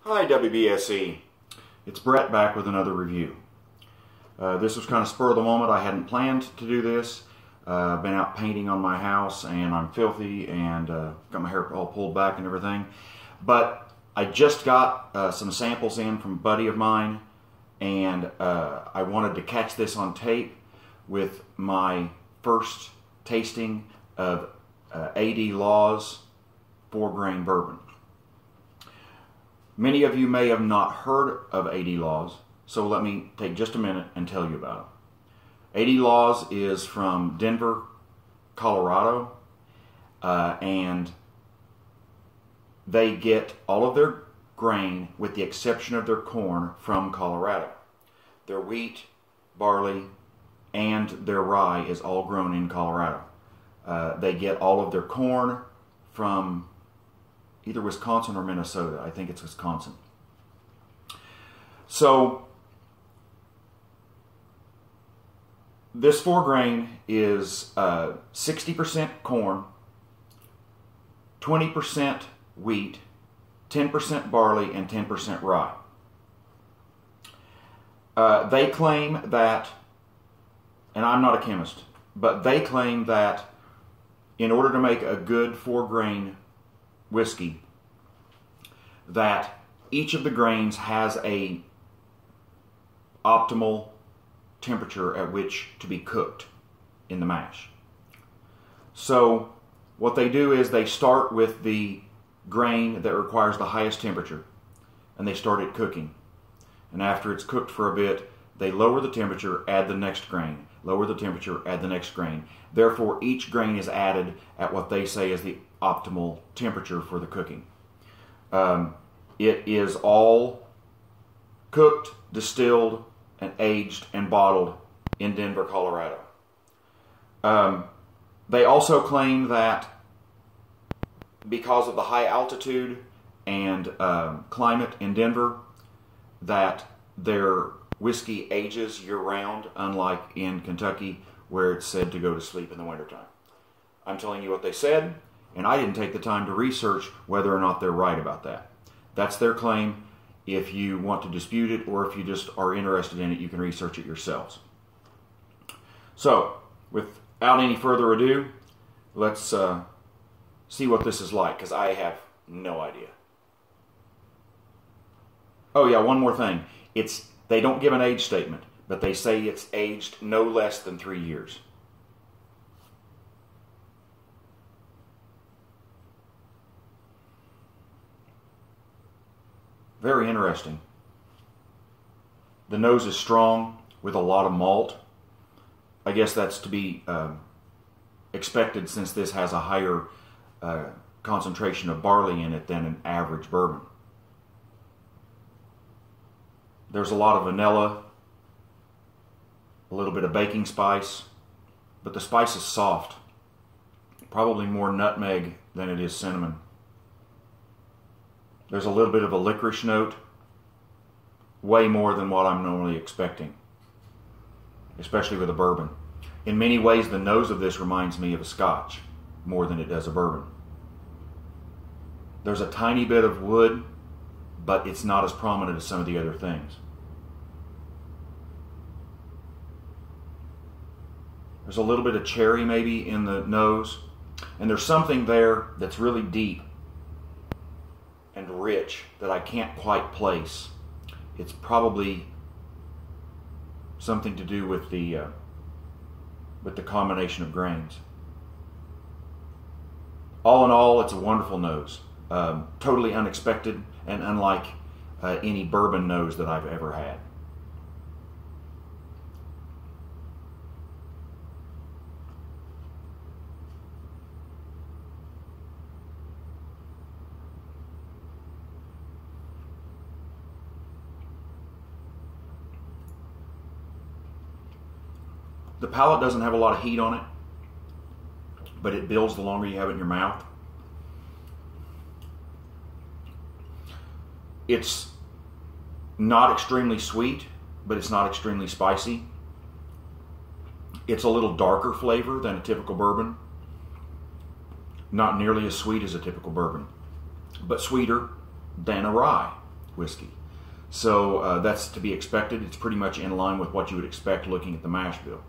Hi WBSE, it's Brett back with another review. This was kind of spur of the moment. I hadn't planned to do this. I've been out painting on my house and I'm filthy and got my hair all pulled back and everything. But I just got some samples in from a buddy of mine, and I wanted to catch this on tape with my first tasting of AD Law's 4-grain bourbon. Many of you may have not heard of AD Law's, so let me take just a minute and tell you about it. AD Law's is from Denver, Colorado, and they get all of their grain, with the exception of their corn, from Colorado. Their wheat, barley, and their rye is all grown in Colorado. They get all of their corn from either Wisconsin or Minnesota. I think it's Wisconsin. So this 4-grain is 60% corn, 20% wheat, 10% barley, and 10% rye. They claim that, and I'm not a chemist, but they claim that in order to make a good 4-grain whiskey, that each of the grains has a optimal temperature at which to be cooked in the mash. So what they do is they start with the grain that requires the highest temperature, and they start it cooking. And after it's cooked for a bit, they lower the temperature, add the next grain, lower the temperature, add the next grain. Therefore, each grain is added at what they say is the optimal temperature for the cooking. It is all cooked, distilled, and aged and bottled in Denver, Colorado. They also claim that because of the high altitude and climate in Denver, that their whiskey ages year-round, unlike in Kentucky, where it's said to go to sleep in the wintertime. I'm telling you what they said, and I didn't take the time to research whether or not they're right about that. That's their claim. If you want to dispute it, or if you just are interested in it, you can research it yourselves. So, without any further ado, let's see what this is like, because I have no idea. Oh yeah, one more thing. They don't give an age statement, but they say it's aged no less than 3 years. Very interesting. The nose is strong with a lot of malt. I guess that's to be expected, since this has a higher concentration of barley in it than an average bourbon. There's a lot of vanilla, a little bit of baking spice, but the spice is soft. Probably more nutmeg than it is cinnamon. There's a little bit of a licorice note, way more than what I'm normally expecting, especially with a bourbon. In many ways, the nose of this reminds me of a scotch more than it does a bourbon. There's a tiny bit of wood, but it's not as prominent as some of the other things. There's a little bit of cherry maybe in the nose, and there's something there that's really deep and rich that I can't quite place. It's probably something to do with the combination of grains. All in all, it's a wonderful nose. Totally unexpected and unlike any bourbon nose that I've ever had. The palate doesn't have a lot of heat on it, but it builds the longer you have it in your mouth. It's not extremely sweet, but it's not extremely spicy. It's a little darker flavor than a typical bourbon. Not nearly as sweet as a typical bourbon, but sweeter than a rye. whiskey. So that's to be expected. It's pretty much in line with what you would expect looking at the mash bill.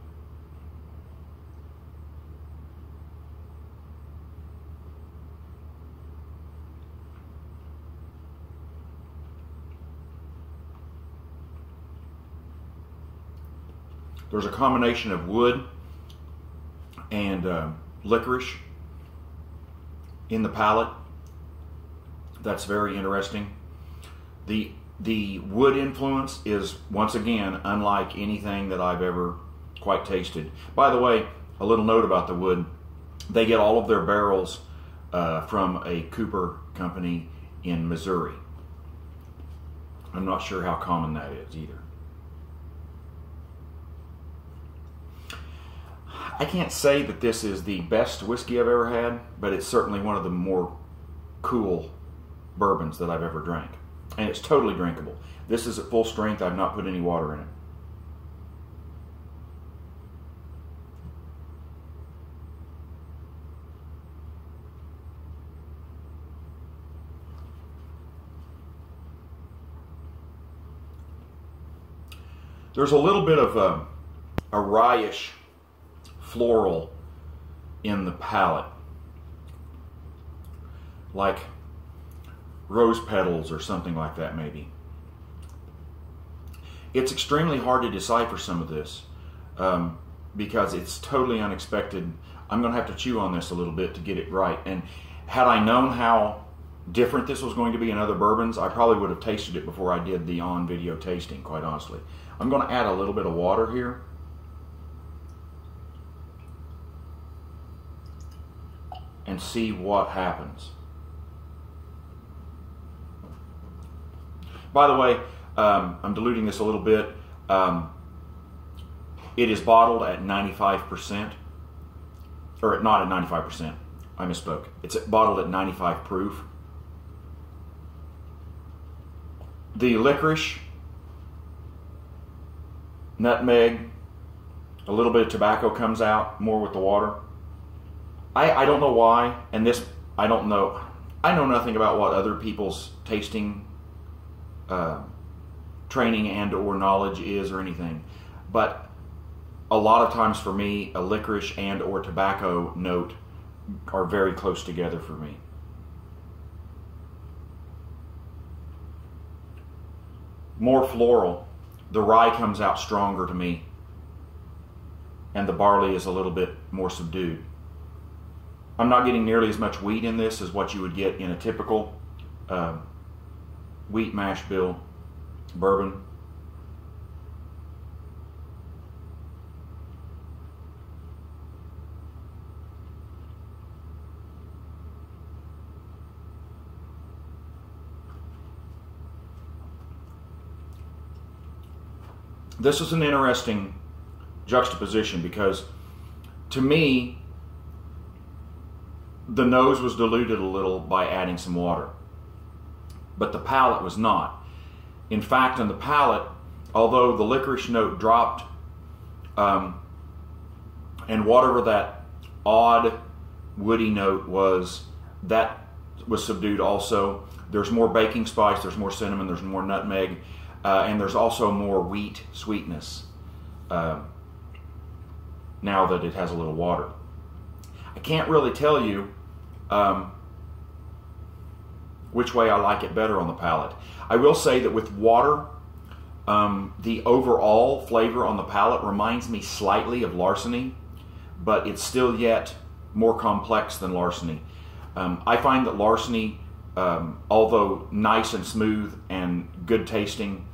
There's a combination of wood and licorice in the palate. That's very interesting. The wood influence is, once again, unlike anything that I've ever quite tasted. By the way, a little note about the wood. They get all of their barrels from a cooper company in Missouri. I'm not sure how common that is either. I can't say that this is the best whiskey I've ever had, but it's certainly one of the more cool bourbons that I've ever drank. And it's totally drinkable. This is at full strength. I've not put any water in it. There's a little bit of a rye-ish floral in the palate, like rose petals or something like that maybe. It's extremely hard to decipher some of this because it's totally unexpected. I'm going to have to chew on this a little bit to get it right. And had I known how different this was going to be in other bourbons, I probably would have tasted it before I did the on-video tasting, quite honestly. I'm going to add a little bit of water here. And see what happens. By the way, I'm diluting this a little bit. It is bottled at 95%, or not at 95%. I misspoke. It's bottled at 95 proof. The licorice, nutmeg, a little bit of tobacco comes out more with the water. I don't know why, and this, I don't know. I know nothing about what other people's tasting training and or knowledge is or anything, but a lot of times for me, a licorice and or tobacco note are very close together for me. More floral. The rye comes out stronger to me, and the barley is a little bit more subdued. I'm not getting nearly as much wheat in this as what you would get in a typical wheat mash bill bourbon. This is an interesting juxtaposition because, to me, the nose was diluted a little by adding some water, but the palate was not. In fact, in the palate, although the licorice note dropped, and whatever that odd woody note was, that was subdued also. There's more baking spice, there's more cinnamon, there's more nutmeg, and there's also more wheat sweetness now that it has a little water. I can't really tell you which way I like it better on the palate. I will say that with water, the overall flavor on the palate reminds me slightly of larceny, but it's still yet more complex than larceny. I find that larceny, although nice and smooth and good tasting,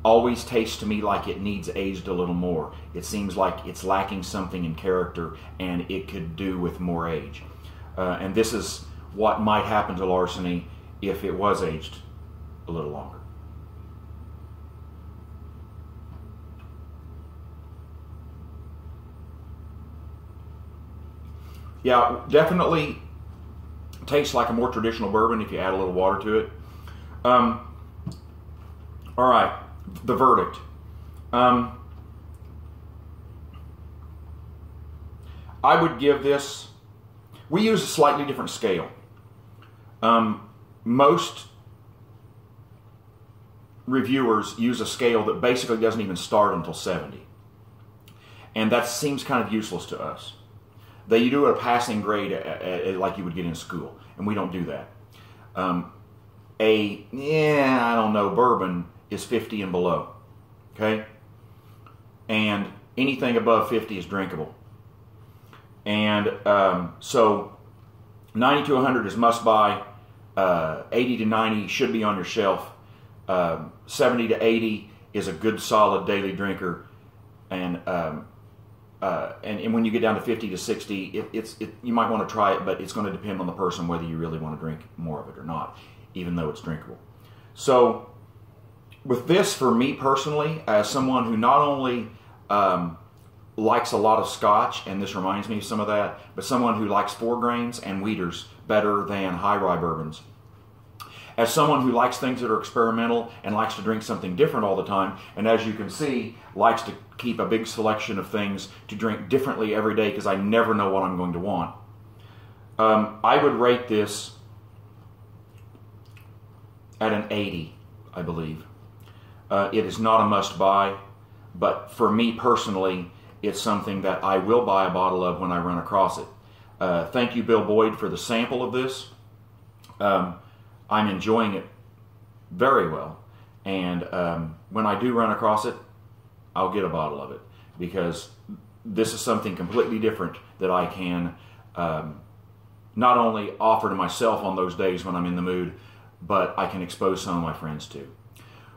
always tastes to me like it needs aged a little more. It seems like it's lacking something in character and it could do with more age. And this is what might happen to larceny if it was aged a little longer. Yeah, definitely tastes like a more traditional bourbon if you add a little water to it. All right, the verdict. I would give this, we use a slightly different scale. Most reviewers use a scale that basically doesn't even start until 70. And that seems kind of useless to us. They do a passing grade like you would get in school, and we don't do that. I don't know, bourbon is 50 and below, okay? And anything above 50 is drinkable. And so 90 to 100 is must buy, 80 to 90 should be on your shelf, 70 to 80 is a good solid daily drinker, and when you get down to 50 to 60, you might want to try it, but it's going to depend on the person whether you really want to drink more of it or not, even though it's drinkable. So with this, for me personally, as someone who not only likes a lot of Scotch, and this reminds me of some of that, but someone who likes 4 grains and wheaters better than high rye bourbons. As someone who likes things that are experimental and likes to drink something different all the time, and as you can see, likes to keep a big selection of things to drink differently every day because I never know what I'm going to want, I would rate this at an 80, I believe. It is not a must-buy, but for me personally, it's something that I will buy a bottle of when I run across it. Thank you, Bill Boyd, for the sample of this. I'm enjoying it very well, and when I do run across it, I'll get a bottle of it, because this is something completely different that I can not only offer to myself on those days when I'm in the mood, but I can expose some of my friends to.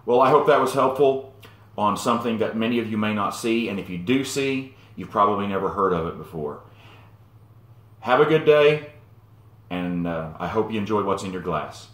Well, I hope that was helpful on something that many of you may not see, and if you do see, you've probably never heard of it before. Have a good day, and I hope you enjoy what's in your glass.